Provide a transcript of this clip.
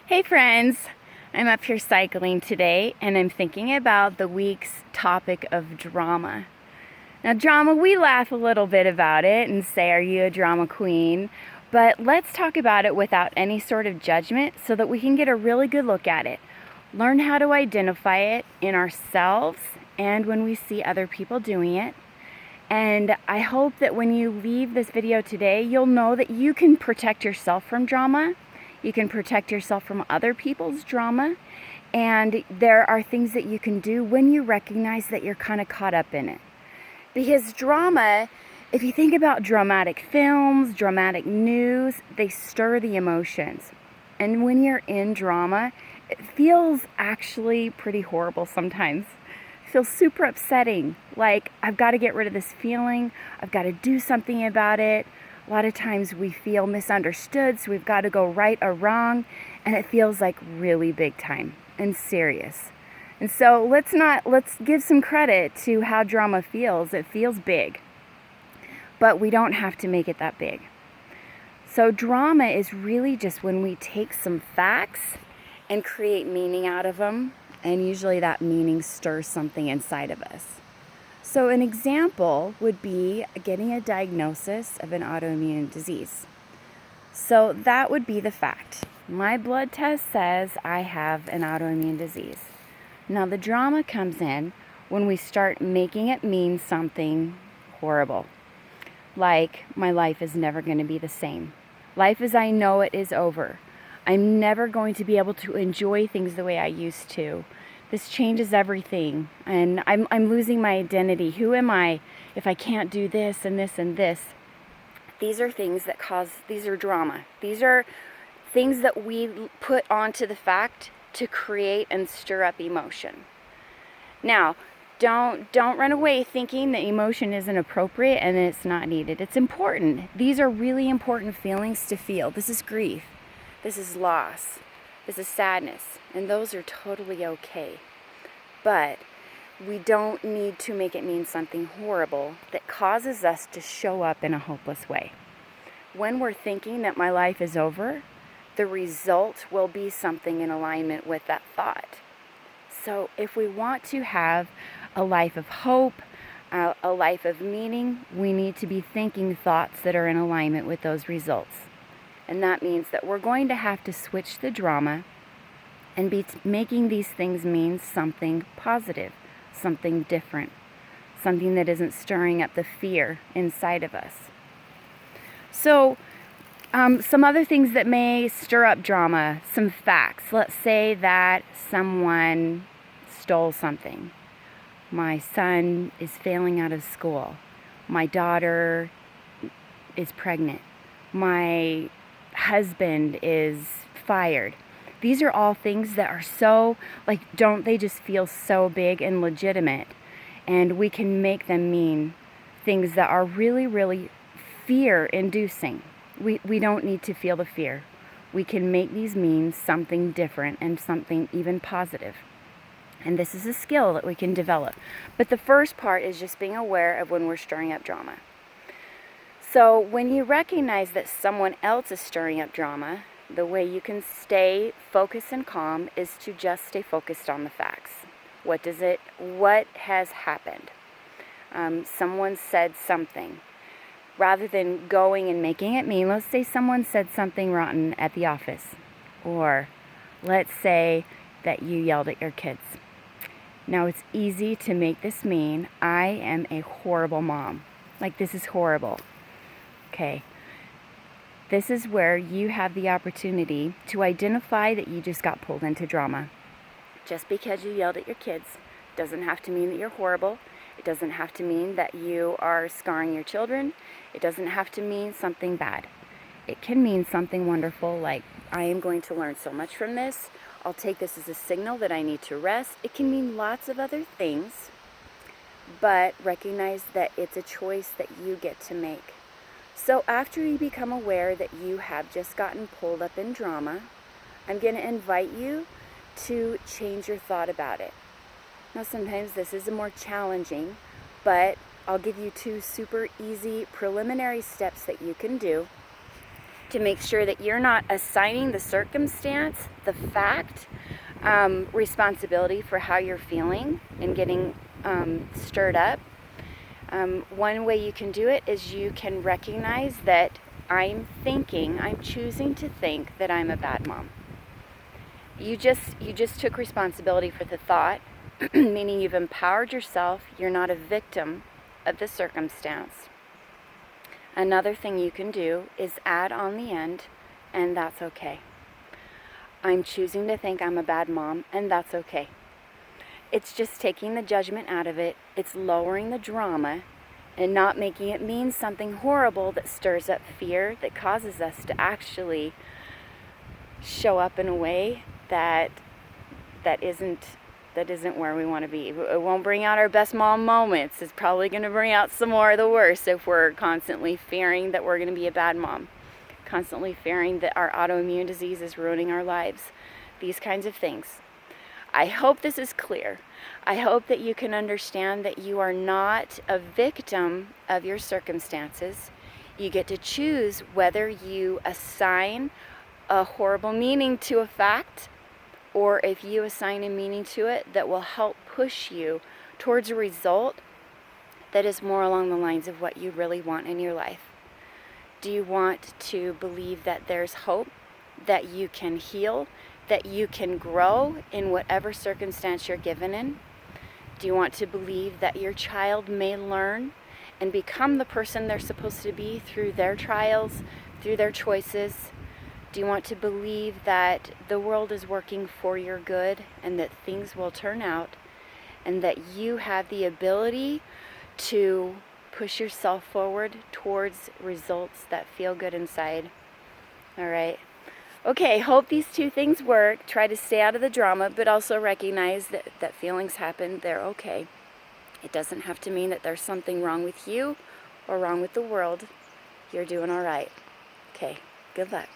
Hey friends, I'm up here cycling today and I'm thinking about the week's topic of drama. Now, drama, we laugh a little bit about it and say, are you a drama queen? But let's talk about it without any sort of judgment so that we can get a really good look at it. Learn how to identify it in ourselves and when we see other people doing it. And I hope that when you leave this video today, you'll know that you can protect yourself from drama. You can protect yourself from other people's drama. And there are things that you can do when you recognize that you're kind of caught up in it. Because drama, if you think about dramatic films, dramatic news, they stir the emotions. And when you're in drama, it feels actually pretty horrible sometimes. Feels super upsetting, like I've got to get rid of this feeling, I've got to do something about it. A lot of times we feel misunderstood, so we've got to go right or wrong, and it feels like really big time and serious. And so let's give some credit to how drama feels. It feels big, but we don't have to make it that big. So drama is really just when we take some facts and create meaning out of them. And usually that meaning stirs something inside of us. So an example would be getting a diagnosis of an autoimmune disease. So that would be the fact. My blood test says I have an autoimmune disease. Now the drama comes in when we start making it mean something horrible. Like, my life is never going to be the same. Life as I know it is over. I'm never going to be able to enjoy things the way I used to. This changes everything, and I'm losing my identity. Who am I if I can't do this and this and this? These are things that these are drama. These are things that we put onto the fact to create and stir up emotion. Now, don't run away thinking that emotion isn't appropriate and that it's not needed. It's important. These are really important feelings to feel. This is grief. This is loss, this is sadness, and those are totally okay. But we don't need to make it mean something horrible that causes us to show up in a hopeless way. When we're thinking that my life is over, the result will be something in alignment with that thought. So if we want to have a life of hope, a life of meaning, we need to be thinking thoughts that are in alignment with those results. And that means that we're going to have to switch the drama and be making these things mean something positive, something different, something that isn't stirring up the fear inside of us. So, some other things that may stir up drama, some facts. Let's say that someone stole something. My son is failing out of school. My daughter is pregnant. My husband is fired. These are all things that are so, don't they just feel so big and legitimate? And we can make them mean things that are really, really fear-inducing. We don't need to feel the fear. We can make these mean something different and something even positive. And this is a skill that we can develop. But the first part is just being aware of when we're stirring up drama. So when you recognize that someone else is stirring up drama, the way you can stay focused and calm is to just stay focused on the facts. What has happened? Someone said something. Rather than going and making it mean, let's say someone said something rotten at the office. Or let's say that you yelled at your kids. Now it's easy to make this mean, I am a horrible mom. This is horrible. Okay, this is where you have the opportunity to identify that you just got pulled into drama. Just because you yelled at your kids doesn't have to mean that you're horrible. It doesn't have to mean that you are scarring your children. It doesn't have to mean something bad. It can mean something wonderful, like, I am going to learn so much from this. I'll take this as a signal that I need to rest. It can mean lots of other things, but recognize that it's a choice that you get to make. So after you become aware that you have just gotten pulled up in drama, I'm going to invite you to change your thought about it. Now sometimes this is more challenging, but I'll give you 2 super easy preliminary steps that you can do to make sure that you're not assigning the circumstance, the fact, responsibility for how you're feeling and getting stirred up. One way you can do it is you can recognize that I'm choosing to think that I'm a bad mom. You just took responsibility for the thought, meaning you've empowered yourself. You're not a victim of the circumstance. Another thing you can do is add on the end, and that's okay. I'm choosing to think I'm a bad mom, and that's okay. It's just taking the judgment out of it. It's lowering the drama and not making it mean something horrible that stirs up fear, that causes us to actually show up in a way that isn't where we want to be. It won't bring out our best mom moments. It's probably going to bring out some more of the worst if we're constantly fearing that we're going to be a bad mom, constantly fearing that our autoimmune disease is ruining our lives, these kinds of things. I hope this is clear. I hope that you can understand that you are not a victim of your circumstances. You get to choose whether you assign a horrible meaning to a fact, or if you assign a meaning to it that will help push you towards a result that is more along the lines of what you really want in your life. Do you want to believe that there's hope, that you can heal, that you can grow in whatever circumstance you're given in? Do you want to believe that your child may learn and become the person they're supposed to be through their trials, through their choices? Do you want to believe that the world is working for your good and that things will turn out and that you have the ability to push yourself forward towards results that feel good inside? All right. Okay, hope these two things work. Try to stay out of the drama, but also recognize that feelings happen. They're okay. It doesn't have to mean that there's something wrong with you or wrong with the world. You're doing all right. Okay, good luck.